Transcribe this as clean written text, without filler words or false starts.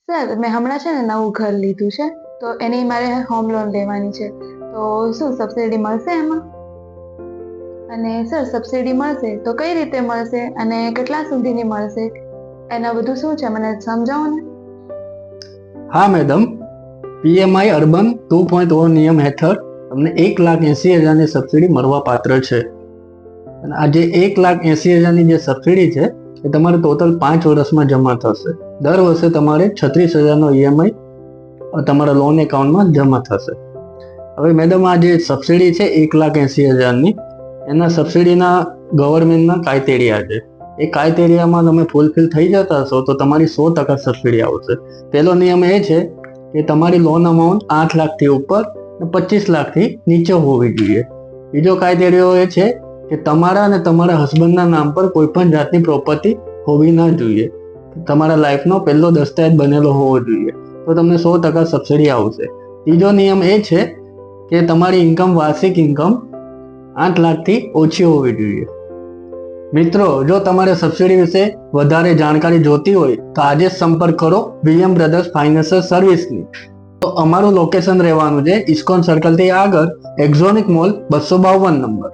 Sir મેં હમણાં છે ને નવું ઘર લીધું છે, તો એની મારે હોમ લોન લેવાની છે. તો શું સબસિડી મળશે એમાં? અને સર સબસિડી મળશે તો કઈ રીતે મળશે અને કેટલા સુધીની મળશે? એના બધું શું છે મને સમજાવો ને. હા મેડમ, પીએમઆઈ અર્બન 2.0 નિયમ હેઠળ તમને 1,80,000ની સબસિડી મળવા પાત્ર છે. અને આ જે 1,80,000ની જે સબસિડી છે એ તમારે ટોટલ 5 વર્ષમાં જમા થશે. દર વર્ષે તમારે 36,000નો ઈએમઆઈ તમારા લોન એકાઉન્ટમાં જમા થશે. હવે મેડમ, આ જે સબસિડી છે 1,80,000ની, એના સબસિડીના ગવર્મેન્ટના ક્રાઇટેરિયા છે. એ ક્રાઇટેરિયામાં તમે ફૂલફિલ થઈ જતા હશો તો તમારી 100% સબસિડી આવશે. પહેલો નિયમ એ છે કે તમારી લોન અમાઉન્ટ 8 લાખથી ઉપર અને 25 લાખથી નીચે હોવી જોઈએ. બીજો ક્રાઇટેરિયો એ છે કે તમારા અને તમારા હસબન્ડના નામ પર કોઈ પણ જાતની પ્રોપર્ટી હોવી ના જોઈએ. તમારા લાઈફનો પહેલો દસ્તાવેજ બનેલો હોવો જોઈએ, તો તમને 100% સબસિડી આવશે. ત્રીજો નિયમ એ છે કે તમારી ઇન્કમ, વાર્ષિક ઇન્કમ 8 લાખથી ઓછી હોવી જોઈએ. મિત્રો, જો તમારે સબસિડી વિશે વધારે જાણકારી જોતી હોય તો આજે જ સંપર્ક કરો VM બ્રધર્સ ફાઇનાન્શિયલ સર્વિસની. તો અમારું લોકેશન રહેવાનું છે ઇસ્કોન સર્કલથી આગળ, એક્ઝોનિક મોલ 252 નંબર.